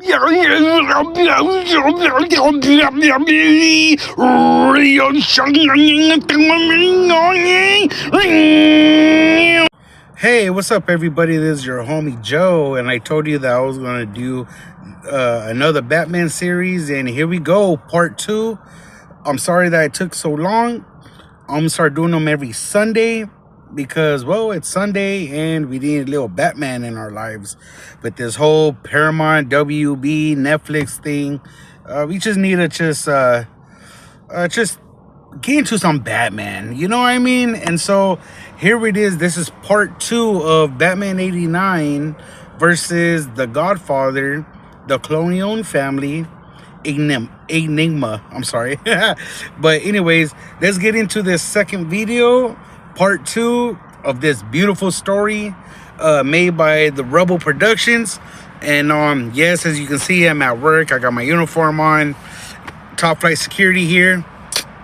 Hey, what's up, everybody? This is your homie Joe, and I told you that I was gonna do another Batman series, and here we go, part 2. I'm sorry that it took so long. I'm gonna start doing them every Sunday because, well, it's Sunday and we need a little Batman in our lives. But this whole Paramount, WB, Netflix thing, we just need to just get into some Batman, you know what I mean? And so here it is. This is part 2 of Batman89 versus the Godfather, the Clonion family, Enigma. I'm sorry. But anyways, let's get into this second video, part 2 of this beautiful story made by the Rebel Productions. And yes, as you can see, I'm at work. I got my uniform on, top flight security here.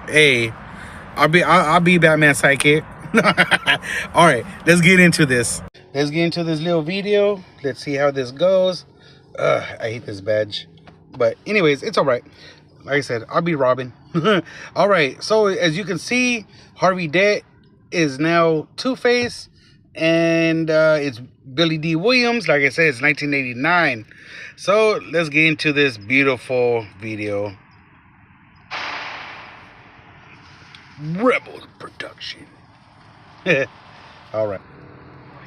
Hey, I'll be Batman sidekick. All right, let's get into this. Let's get into this little video. Let's see how this goes. I hate this badge, but anyways, it's all right. Like I said, I'll be Robin. All right, so as you can see, Harvey Dent is now Two-Face, and it's Billy D. Williams. Like I said, it's 1989. So let's get into this beautiful video. Rebel Production. All right.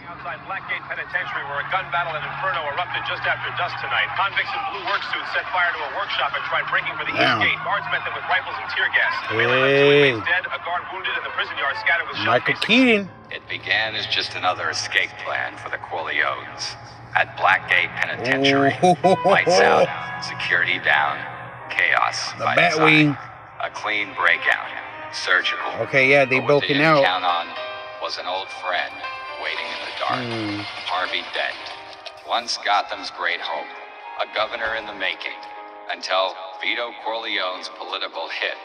Outside Blackgate Penitentiary, where a gun battle and inferno erupted just after dusk tonight. Convicts in blue work suits set fire to a workshop and tried breaking for the east gate. Guards met them with rifles and tear gas. Hey. Dead, a guard wounded, and the prison yard scattered with shell Michael casings. Keaton. It began as just another escape plan for the Corleones. At Blackgate Penitentiary, lights out, security down, chaos The by Batwing. design. A clean breakout, surgical. Okay, yeah, they But what broken didn't out. count on was an old friend waiting in the dark. Harvey Dent, once Gotham's great hope, a governor in the making, until Vito Corleone's political hit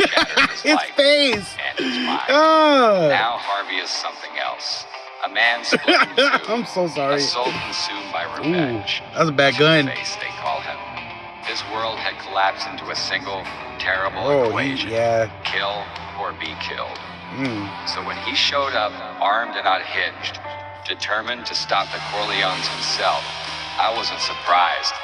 shattered his His life face. and his mind. Oh, Now Harvey is something else. A man split in two. I'm so sorry. A soul consumed by revenge. That was a bad gun. Two-Face, they call him. His world had collapsed into a single, terrible Oh, equation. yeah. Kill or be killed. So when he showed up, armed and unhinged, determined to stop the Corleones himself, I wasn't surprised.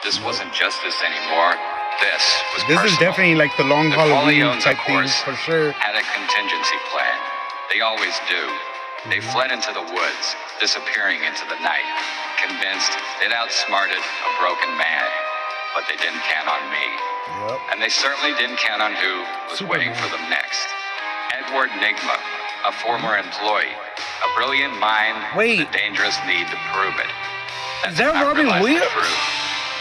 This wasn't justice anymore. This was This personal. is definitely like the long The Halloween Corleones, type of thing course, for sure. had a contingency plan. They always do. They fled into the woods, disappearing into the night, convinced they'd outsmarted a broken man. But they didn't count on me. Yep. And they certainly didn't count on who was waiting for them next. Edward Nygma, a former employee, a brilliant mind Wait. with a dangerous need to prove it. Is that when I Robin realized the Williams? truth.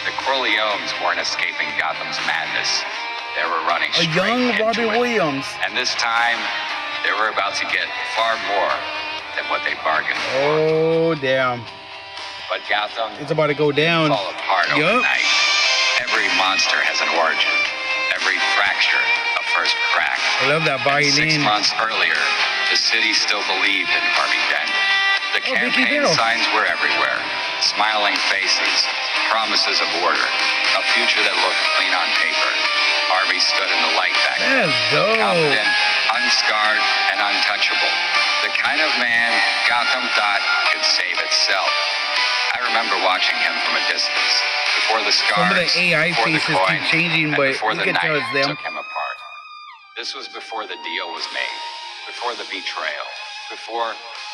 The Corleones weren't escaping Gotham's madness. They were running A straight young into Robin it. Williams. And this time, they were about to get far more than what they bargained for. Oh, damn. But Gotham It's about to go down. fall apart Yup. overnight. Every monster has an origin. Every fracture, a first crack. I love that And 6 violin. months earlier, the city still believed in Harvey Dent. The Oh, Vicky campaign Vale. signs were everywhere. Smiling faces, promises of order, a future that looked clean on paper. Harvey stood in the light back then. That's dope. Confident, unscarred, and untouchable. The kind of man Gotham thought could save itself. I remember watching him from a distance. Before the scars, Some of the AI before the faces keep coin, changing, and but before you the can tell night it's them. took him apart. This was before the deal was made, before the betrayal, before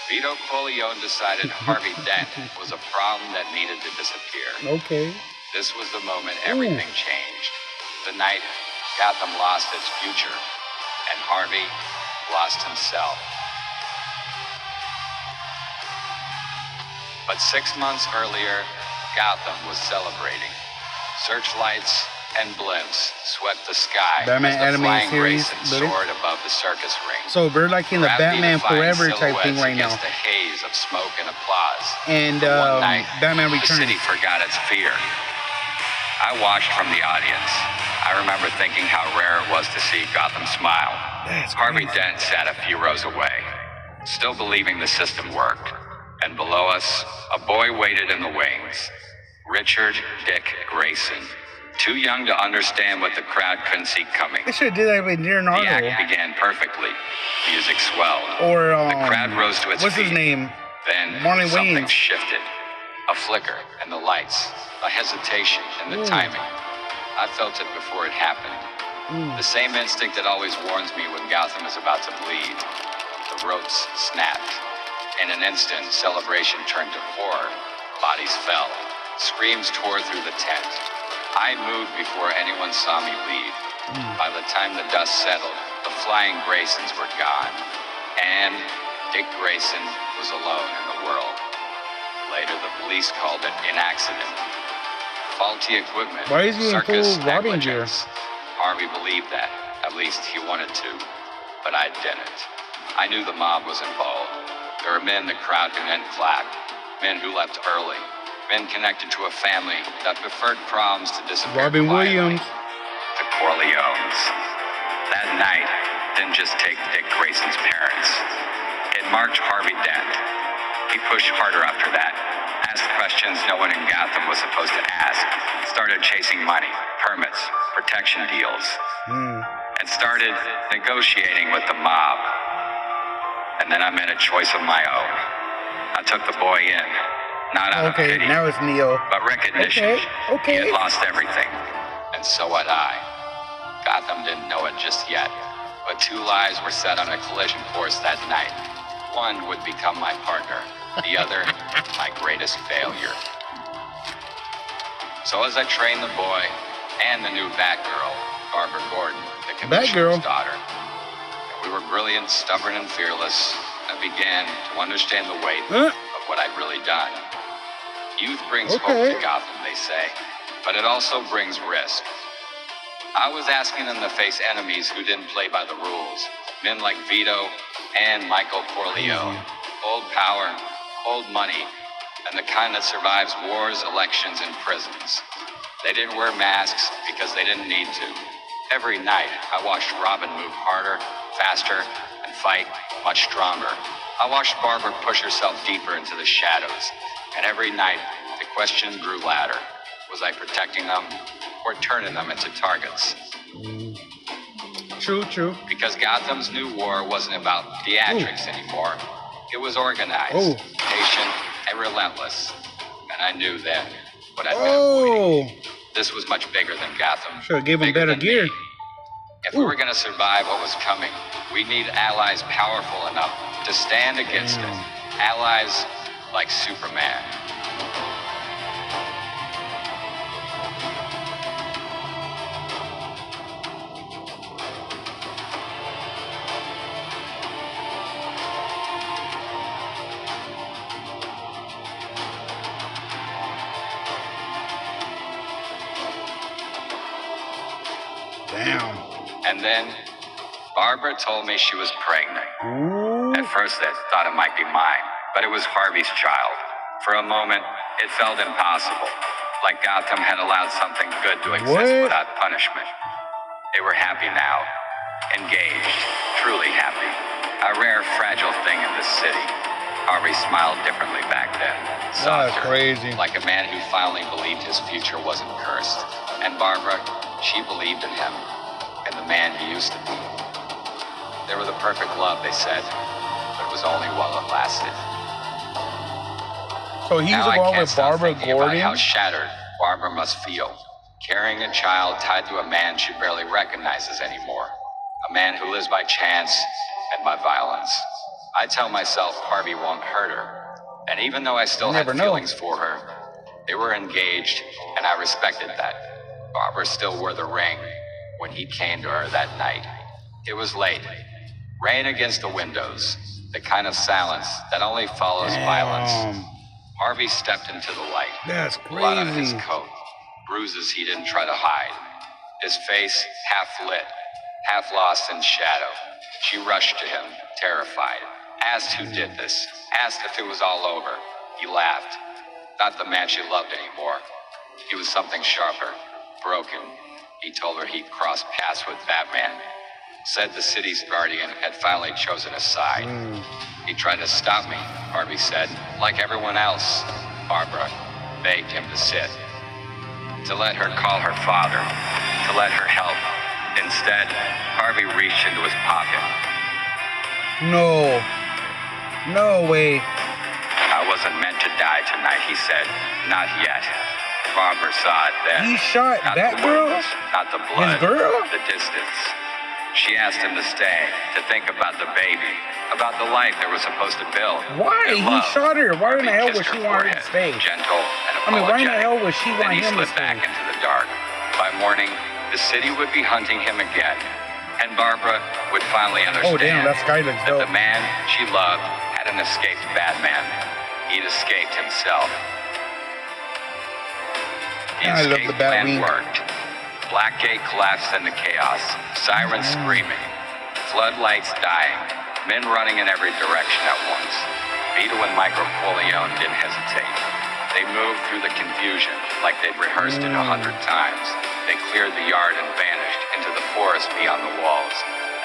Vito Corleone decided Harvey Dent was a problem that needed to disappear. Okay. This was the moment everything changed. The night Gotham lost its future, and Harvey lost himself. But 6 months earlier, Gotham was celebrating. Searchlights and blimps swept the sky Batman as the animated flying series, Grayson Billy? soared above the circus ring. So we're like in the Batman Gravity-defying Forever type thing silhouettes right now. against a haze of smoke and applause. And For one night, Batman the city Returns. forgot its fear. I watched from the audience. I remember thinking how rare it was to see Gotham smile. That's Harvey crazy. Dent sat a few rows away, still believing the system worked. And below us, a boy waited in the wings, Richard Dick Grayson. Too young to understand what the crowd couldn't see coming. They should have did that with Leonardo. The act began perfectly. Music swelled. Or the crowd rose to its what's feet. his name? Then Marlon something Wayans. shifted. A flicker in the lights, a hesitation in the timing. I felt it before it happened. The same instinct that always warns me when Gotham is about to bleed. The ropes snapped. In an instant, celebration turned to horror. Bodies fell. Screams tore through the tent. I moved before anyone saw me leave. By the time the dust settled, the flying Graysons were gone. And Dick Grayson was alone in the world. Later, the police called it an accident. Faulty equipment. Why is he in circus full robbing gear? negligence. Harvey believed that. At least he wanted to. But I didn't. I knew the mob was involved. There were men the crowd didn't clap. Men who left early. Men connected to a family that preferred proms to disappear Robin quietly. Williams. The Corleones. That night didn't just take Dick Grayson's parents. It marked Harvey Dent. He pushed harder after that. Asked questions no one in Gotham was supposed to ask. Started chasing money, permits, protection deals. And started negotiating with the mob. And then I made a choice of my own. I took the boy in. Not out of pity, now it's Neo. but recognition. Okay. He had lost everything. And so had I. Gotham didn't know it just yet. But two lives were set on a collision course that night. One would become my partner. The other, my greatest failure. So as I trained the boy and the new Batgirl, Barbara Gordon, the commissioner's daughter, we were brilliant, stubborn, and fearless, I began to understand the weight of what I'd really done. Youth brings hope to Gotham, they say, but it also brings risk. I was asking them to face enemies who didn't play by the rules. Men like Vito and Michael Corleone. Old power, old money, and the kind that survives wars, elections, and prisons. They didn't wear masks because they didn't need to. Every night, I watched Robin move harder, faster, and fight much stronger. I watched Barbara push herself deeper into the shadows. And every night, the question grew louder. Was I protecting them or turning them into targets? True. Because Gotham's new war wasn't about theatrics anymore. It was organized, patient, and relentless. And I knew then what I'd been avoiding. This was much bigger than Gotham. Should have gave him better gear. If we were going to survive what was coming, we need allies powerful enough to stand against it. Allies like Superman. Damn. And then Barbara told me she was pregnant. At first I thought it might be mine, but it was Harvey's child. For a moment, it felt impossible, like Gotham had allowed something good to exist without punishment. They were happy now, engaged, truly happy. A rare, fragile thing in this city. Harvey smiled differently back then, softer, crazy. like a man who finally believed his future wasn't cursed. And Barbara, she believed in him, and the man he used to be. They were the perfect love, they said, but it was only while it lasted. So he's Now I along can't with stop Barbara thinking about Gordon? how shattered Barbara must feel, carrying a child tied to a man she barely recognizes anymore. A man who lives by chance and by violence. I tell myself Harvey won't hurt her. And even though I still had feelings for her, they were engaged, and I respected that. Barbara still wore the ring when he came to her that night. It was late. Rain against the windows. The kind of silence that only follows violence. Harvey stepped into the light. That's Blood on his crazy. coat. Bruises he didn't try to hide. His face half lit, half lost in shadow. She rushed to him, terrified. Asked who did this. Asked if it was all over. He laughed. Not the man she loved anymore. He was something sharper, broken. He told her he'd crossed paths with Batman. Said the city's guardian had finally chosen a side. He tried to stop me, Harvey said, like everyone else. Barbara begged him to sit. to let her call her father, to let her help. Instead, Harvey reached into his pocket. No. No way. I wasn't meant to die tonight, he said. Not yet. Barbara saw it then. He shot Not that the girl? wounds, not the blood, His girl? the distance. She asked him to stay, to think about the baby, about the life they were supposed to build. Why? Their He love. shot her. Why in the hell Harvey would she kissed her want him to forehead, stay? gentle and I mean, why in the apologetic. hell would she Then want he him to slipped back stay? into the dark. By morning, the city would be hunting him again. And Barbara would finally understand Oh, damn, that sky looks that dope. the man she loved hadn't escaped Batman. He'd escaped himself. The I love escape the bat plan wing. worked. Blackgate collapsed into chaos, sirens screaming, floodlights dying, men running in every direction at once. Vito and Michael Corleone didn't hesitate. They moved through the confusion like they'd rehearsed it 100 times. They cleared the yard and vanished into the forest beyond the walls.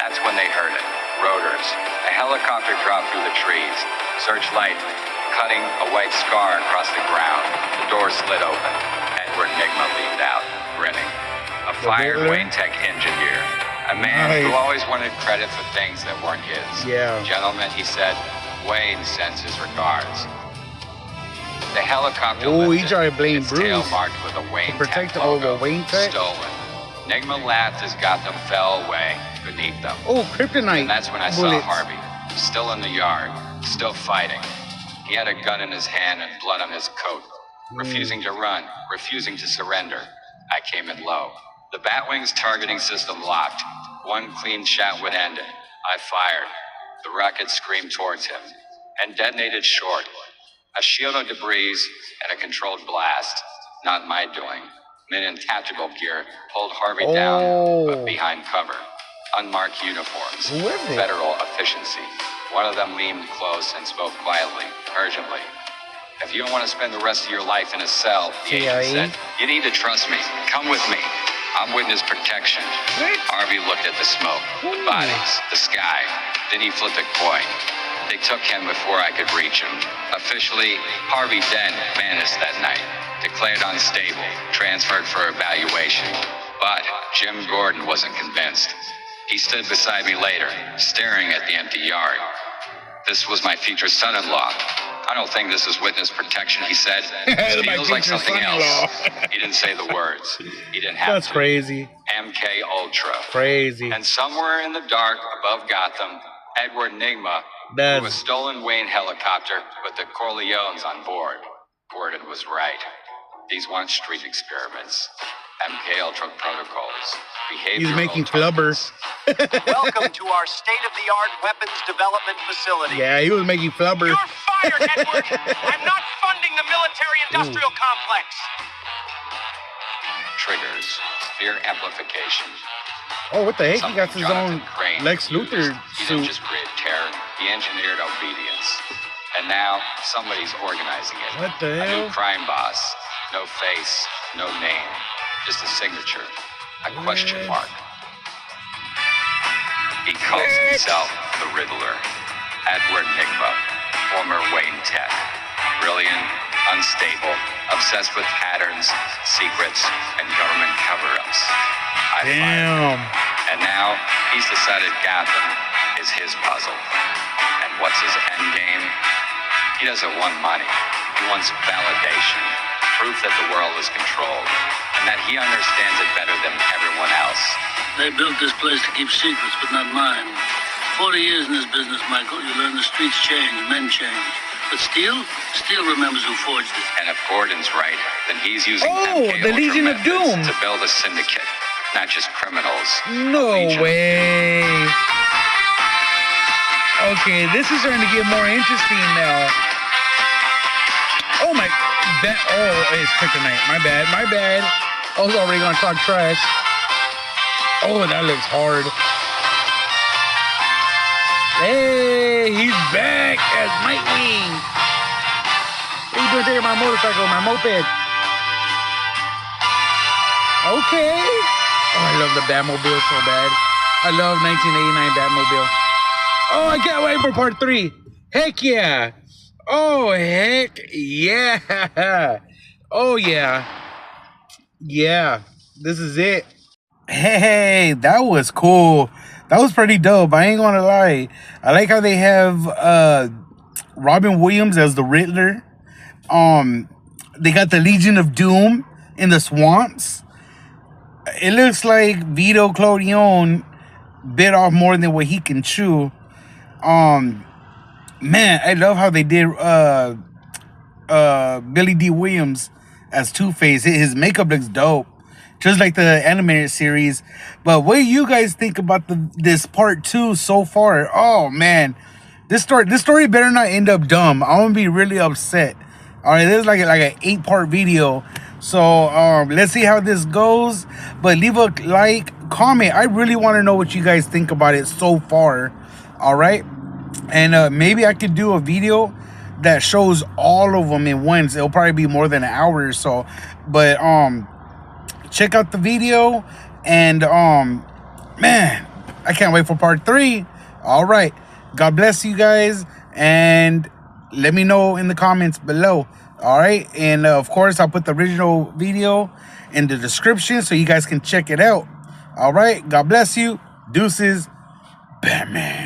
That's when they heard it. Rotors. A helicopter dropped through the trees. Searchlight cutting a white scar across the ground. The door slid open. Edward Nigma leaned out, grinning. A fired Wayne Tech engineer. A man who always wanted credit for things that weren't his. Yeah. Gentlemen, he said, Wayne sends his regards. The helicopter Oh, he lifted, tried to blame its tail Bruce marked with a Wayne to protect Tech all the logo. Wayne Tech? Stolen. Nigma laughed as Gotham fell away beneath them. Oh, kryptonite. And that's when I saw bullets. Harvey, still in the yard, still fighting. He had a gun in his hand and blood on his coat, refusing to run, refusing to surrender. I came in low. The Batwing's targeting system locked. One clean shot would end it. I fired. The rocket screamed towards him and detonated short. A shield of debris and a controlled blast. Not my doing. Men in tactical gear pulled Harvey down behind cover. Unmarked uniforms. Who is it? Federal efficiency. One of them leaned close and spoke quietly, urgently. If you don't want to spend the rest of your life in a cell, the agent said, you need to trust me. Come with me. I'm witness protection. What? Harvey looked at the smoke, the bodies, the sky. Then he flipped a coin. They took him before I could reach him. Officially, Harvey Dent vanished that night. Declared unstable, transferred for evaluation. But Jim Gordon wasn't convinced. He stood beside me later, staring at the empty yard. This was my future son-in-law. I don't think this is witness protection, he said. It feels like something else. He didn't say the words. He didn't have That's to. crazy. MK Ultra. Crazy. And somewhere in the dark above Gotham, Edward Nigma flew a stolen Wayne helicopter with the Corleones on board. Gordon was right. These weren't street experiments. MK Ultra protocols. He's making flubber. Welcome to our state-of-the-art weapons development facility. Yeah, he was making flubber. You're fired, Edward! I'm not funding the military-industrial complex. Triggers. Fear amplification. Oh, what the heck? He Something got his Jonathan own Crane Lex used. Luthor He didn't suit. just create terror, he engineered obedience. And now, somebody's organizing it. What the A new hell? crime boss. No face, no name. Just a signature. A question mark. He calls himself the Riddler. Edward Nigma, former Wayne Tech. Brilliant, unstable, obsessed with patterns, secrets, and government cover-ups. I fired him. Damn. And now, he's decided Gotham is his puzzle. And what's his end game? He doesn't want money. He wants validation. Proof that the world is controlled. And that he understands it better than everyone else. They built this place to keep secrets, but not mine. 40 years in this business, Michael. You learn the streets change, men change. But Steel remembers who forged it. And if Gordon's right, then he's using Oh, MK the Ultra Legion of methods Doom. to build a syndicate, not just criminals. No Legion. way. Okay, this is starting to get more interesting now. Oh my, it's kryptonite. My bad. I was already gonna talk trash. Oh, that looks hard. Hey, he's back as Nightwing. What are you doing taking my motorcycle, my moped? Okay. Oh, I love the Batmobile so bad. I love 1989 Batmobile. Oh, I can't wait for part 3. Heck yeah. Oh, heck yeah. Oh, yeah. Yeah, this is it. Hey, that was cool. That was pretty dope. I ain't gonna lie. I like how they have Robin Williams as the Riddler. Um, they got the Legion of Doom in the swamps. It looks like Vito Clorione bit off more than what he can chew. Um, man, I love how they did Billy D. Williams as Two-Face. His makeup looks dope, just like the animated series. But what do you guys think about this part 2 so far? Oh man, this story better not end up dumb. I'm gonna be really upset. All right, this is like an 8-part video. So let's see how this goes. But leave a like, comment. I really want to know what you guys think about it so far. All right, and maybe I could do a video that shows all of them in once. It'll probably be more than an hour or so. But check out the video, and man, I can't wait for part 3. All right, God bless you guys, and let me know in the comments below. All right, and of course I'll put the original video in the description so you guys can check it out. All right, God bless you. Deuces. Batman.